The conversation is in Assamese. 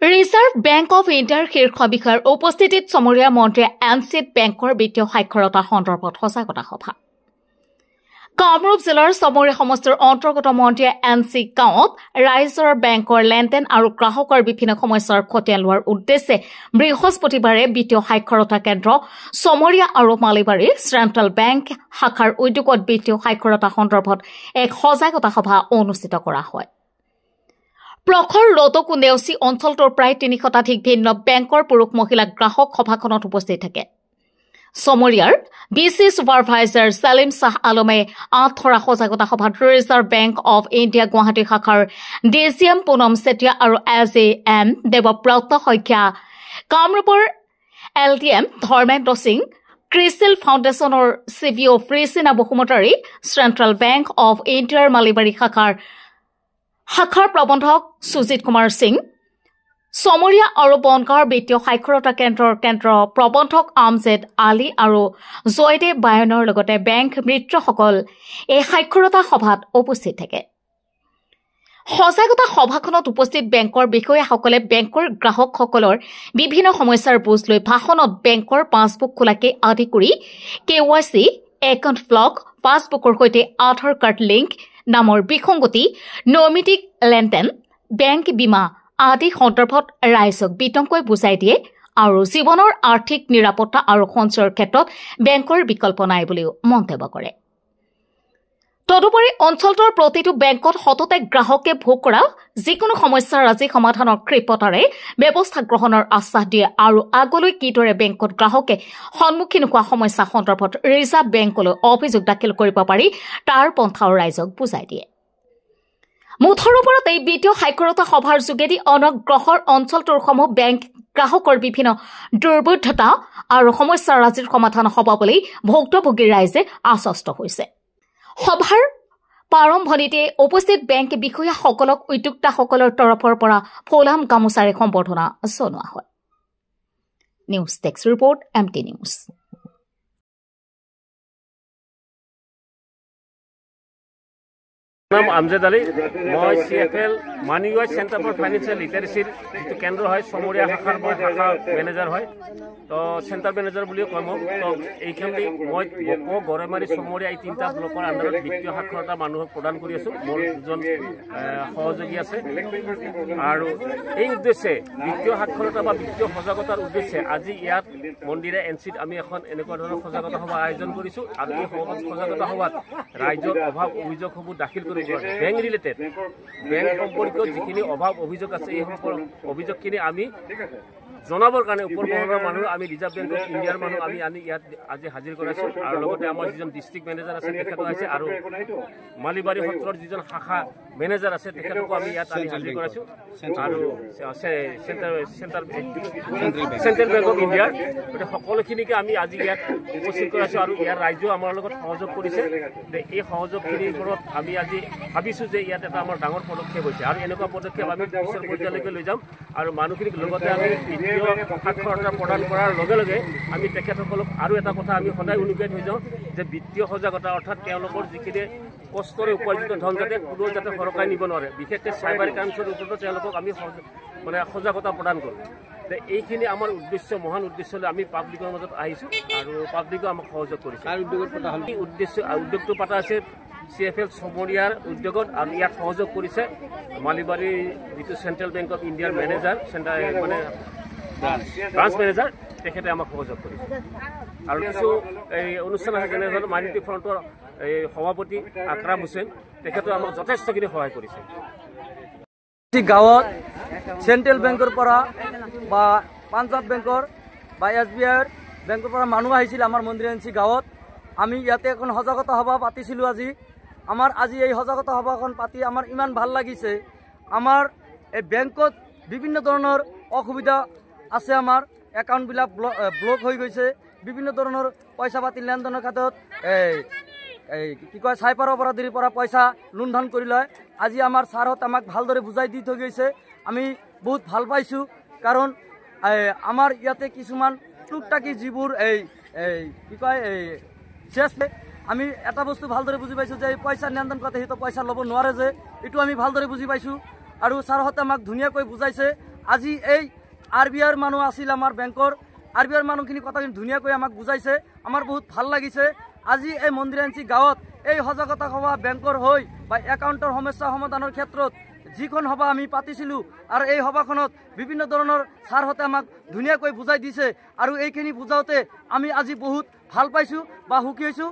ৰিজাৰ্ভ বেংক অৱ ইণ্ডিয়াৰ শীৰ্ষ বিষয়াৰ উপস্থিতিত চমৰীয়া মন্ত্ৰীয়ে এনচিড বেংকৰ বিত্তীয় সাক্ষৰতা সন্দৰ্ভত সজাগতা সভা। কামৰূপ জিলাৰ চমৰীয়া সমষ্টিৰ অন্তৰ্গত মন্ত্ৰীয়ে এনচি গাঁৱত ৰাইজৰ বেংকৰ লেনদেন আৰু গ্ৰাহকৰ বিভিন্ন সমস্যাৰ খতিয়ান লোৱাৰ উদ্দেশ্যে বৃহস্পতিবাৰে বিত্তীয় সাক্ষৰতা কেন্দ্ৰ চমৰীয়া আৰু মালিবাৰী চেণ্ট্ৰেল বেংক শাখাৰ উদ্যোগত বিত্তীয় সাক্ষৰতা সন্দৰ্ভত এক সজাগতা সভা অনুষ্ঠিত কৰা হয়। প্ৰখৰ ৰতকু নেওচি অঞ্চলটোৰ প্ৰায় ৩০০টাধিক ভিন্ন বেংকৰ পুৰুষ মহিলা গ্ৰাহক সভাখনত উপস্থিত থাকে। চমৰীয়াৰ বিচি ছুপাৰভাইজাৰ ছালিম শ্বাহ আলমে আঁঠৰা সজাগতা সভাত reserve bank of India Guwahati শাখাৰ ডিচিএম পুনম চেতিয়া আৰু এছএএম দেৱব্ৰত শইকীয়া, কামৰূপৰ এলডিএম ধৰ্মেন্দ্ৰ সিং, ক্ৰিচিল ফাউণ্ডেশ্যনৰ চিভিঅ ফ্ৰিচিনা বসুমতাৰী, চেণ্ট্ৰেল বেংক অৱ ইণ্ডিয়াৰ মালিবাৰী শাখাৰ প্ৰবন্ধক সুজিত কুমাৰ সিং, চমৰীয়া আৰু বনগাঁৱৰ বিত্তীয় সাক্ষৰতা কেন্দ্ৰৰ প্ৰবন্ধক আমজেদ আলী আৰু জয়দেৱ বায়নৰ লগতে বেংক মিত্ৰসকল এই সাক্ষৰতা সভাত উপস্থিত থাকে। সজাগতা সভাখনত উপস্থিত বেংকৰ বিষয়াসকলে বেংকৰ গ্ৰাহকসকলৰ বিভিন্ন সমস্যাৰ বুজ লৈ ভাষণত বেংকৰ পাছবুক খোলাকে আদি কৰি KYC, একাউণ্ট ব্লক, পাছবুকৰ সৈতে আধাৰ কাৰ্ড লিংক নামৰ বিসংগতি, নৈমিত্তিক লেনদেন, বেংক বীমা আদি সন্দৰ্ভত ৰাইজক বিতংকৈ বুজাই দিয়ে আৰু জীৱনৰ আৰ্থিক নিৰাপত্তা আৰু সঞ্চয়ৰ ক্ষেত্ৰত বেংকৰ বিকল্প নাই বুলিও মন্তব্য কৰে। তদুপৰি অঞ্চলটোৰ প্ৰতিটো বেংকত সততে গ্ৰাহকে ভোগ কৰা যিকোনো সমস্যাৰ ৰাজি সমাধানৰ ক্ষীপ্ৰতাৰে ব্যৱস্থা গ্ৰহণৰ আশ্বাস দিয়ে আৰু আগলৈ কিদৰে বেংকত গ্ৰাহকে সন্মুখীন হোৱা সমস্যা সন্দৰ্ভত ৰিজাৰ্ভ বেংকলৈ অভিযোগ দাখিল কৰিব পাৰি তাৰ পন্থাও ৰাইজক বুজাই দিয়ে। মুঠৰ ওপৰত এই বিত্তীয় সাক্ষৰতা সভাৰ যোগেদি অনগ্ৰসৰ অঞ্চলটোৰ সমূহ বেংক গ্ৰাহকৰ বিভিন্ন দুৰ্বোধ্যতা আৰু সমস্যাৰ ৰাজিৰ সমাধান হ'ব বুলি ভুক্তভোগী ৰাইজে আশ্বস্ত হৈছে। সভাৰ প্ৰাৰম্ভণিতে উপস্থিত বেংক বিষয়াসকলক উদ্যোক্তাসকলৰ তৰফৰ পৰা ফুলাম গামোচাৰে সম্বৰ্ধনা জনোৱা হয়। News desk report, MT news. নাম আমজেদ আলী, মই CFL money wise centre for financial literacy যিটো কেন্দ্ৰ হয় চমৰীয়া শাখাৰ মই শাখা মেনেজাৰ হয়। তো চেণ্টাৰ মেনেজাৰ বুলিও কয় মোক। তো এইখিনি মই গড়েমাৰী চমৰীয়া এই 3টা ব্লকৰ আণ্ডাৰত বিত্তীয় সাক্ষৰতা মানুহক প্ৰদান কৰি আছোঁ। মোৰ দুজন সহযোগী আছে আৰু এই উদ্দেশ্যে বিত্তীয় সাক্ষৰতা বা বিত্তীয় সজাগতাৰ উদ্দেশ্যে আজি ইয়াত মন্দিৰে এনচিত আমি এখন এনেকুৱা ধৰণৰ সজাগতা সভা আয়োজন কৰিছোঁ আৰু এই সজাগতা সভাত ৰাইজৰ অভাৱ অভিযোগসমূহ দাখিল কৰিব। বেংক ৰিলেটেড, বেংক সম্পৰ্কীয় যিখিনি অভাৱ অভিযোগ আছে এই অভিযোগখিনি আমি জনাবৰ কাৰণে ওপৰ মহলৰ মানুহ আমি ৰিজাৰ্ভ বেংক অফ ইণ্ডিয়াৰ মানুহ আমি আনি ইয়াত আজি হাজিৰ কৰাইছোঁ আৰু লগতে আমাৰ যিজন ডিষ্ট্ৰিক্ট মেনেজাৰ আছে তেখেতো আহিছে আৰু মালিবাৰী সত্ৰৰ যিজন শাখা মেনেজাৰ আছে তেখেতকো আমি ইয়াত আনি হাজিৰ কৰাইছোঁ আৰু চেণ্ট্ৰেল বেংক অফ ইণ্ডিয়াৰ গতিকে সকলোখিনিকে আমি আজি ইয়াত উপস্থিত কৰাইছোঁ আৰু ইয়াৰ ৰাইজেও আমাৰ লগত সহযোগ কৰিছে। এই সহযোগখিনিৰ ওপৰত আমি আজি ভাবিছোঁ যে ইয়াত এটা আমাৰ ডাঙৰ পদক্ষেপ হৈছে আৰু এনেকুৱা পদক্ষেপ আমি পিছৰ পৰ্যায়লৈকে লৈ যাম আৰু মানুহখিনিক লগতে আমি সাক্ষৰতা প্ৰদান কৰাৰ লগে লগে আমি তেখেতসকলক আৰু এটা কথা আমি সদায় অনুজ্ঞাত হৈ যাওঁ যে বিত্তীয় সজাগতা অৰ্থাৎ তেওঁলোকৰ যিখিনি কষ্টৰে উপাৰ্জিত ধন যাতে কোনেও যাতে সৰকাই নিব নোৱাৰে, বিশেষকৈ চাইবাৰ ক্ৰাইমছৰ ওপৰতো তেওঁলোকক আমি সজাগতা প্ৰদান কৰোঁ। এইখিনি আমাৰ উদ্দেশ্য, মহান উদ্দেশ্য লৈ আমি পাব্লিকৰ মাজত আহিছোঁ আৰু পাব্লিকেও আমাক সহযোগ কৰিছে। উদ্যোগটো পতা আছে CFL চমৰীয়াৰ উদ্যোগত আৰু ইয়াত সহযোগ কৰিছে মালিবাৰীৰ যিটো চেণ্ট্ৰেল বেংক অফ ইণ্ডিয়াৰ মেনেজাৰ ব্ৰাঞ্চ মেনেজাৰ তেখেতে আমাক সহযোগ কৰিছে আৰু কিছু এই অনুষ্ঠান আছে যেনে মাইনৰিটি ফ্ৰণ্টৰ এই সভাপতি আকৰাম হুছেইন তেখেতে আমাক যথেষ্টখিনি সহায় কৰিছে। গাঁৱত চেণ্ট্ৰেল বেংকৰ পৰা বা পাঞ্জাৱ বেংকৰ বা SBI বেংকৰ পৰা মানুহ আহিছিল আমাৰ মন্দিৰ এনচি গাঁৱত। আমি ইয়াতে এখন সজাগতা সভা পাতিছিলোঁ আজি। আমাৰ আজি এই সজাগতা সভাখন পাতি আমাৰ ইমান ভাল লাগিছে। আমাৰ এই বেংকত বিভিন্ন ধৰণৰ অসুবিধা আছে, আমাৰ একাউণ্টবিলাক ব্লক হৈ গৈছে, বিভিন্ন ধৰণৰ পইচা পাতি লেনদেনৰ ক্ষেত্ৰত কি কয় চাইপাৰৰ অপৰাধীৰ পৰা পইচা লুণ্ঠন কৰি লয়। আজি আমাৰ ছাৰহঁত আমাক ভালদৰে বুজাই দি থৈ গৈছে, আমি বহুত ভাল পাইছোঁ। কাৰণ আমাৰ ইয়াতে কিছুমান টুকটাকি যিবোৰ কি কয় আমি এটা বস্তু ভালদৰে বুজি পাইছোঁ যে পইচা লেনদেন কৰাতে সেইটো পইচা ল'ব নোৱাৰে যে, এইটো আমি ভালদৰে বুজি পাইছোঁ আৰু ছাৰহঁতে আমাক ধুনীয়াকৈ বুজাইছে আজি এই RBIৰ মানুহ আছিল আমাৰ বেংকৰ RBIৰ মানুহখিনি কথাখিনি ধুনীয়াকৈ আমাক বুজাইছে আমাৰ বহুত ভাল লাগিছে আজি এই মন্দিৰাঞ্চি গাঁৱত এই সজাগতা সভা বেংকৰ হৈ বা একাউণ্টৰ সমস্যা সমাধানৰ ক্ষেত্ৰত যিখন সভা আমি পাতিছিলোঁ আৰু এই সভাখনত বিভিন্ন ধৰণৰ ছাৰহঁতে আমাক ধুনীয়াকৈ বুজাই দিছে আৰু এইখিনি বুজাওঁতে আমি আজি বহুত ভাল পাইছোঁ বা সুখী হৈছোঁ।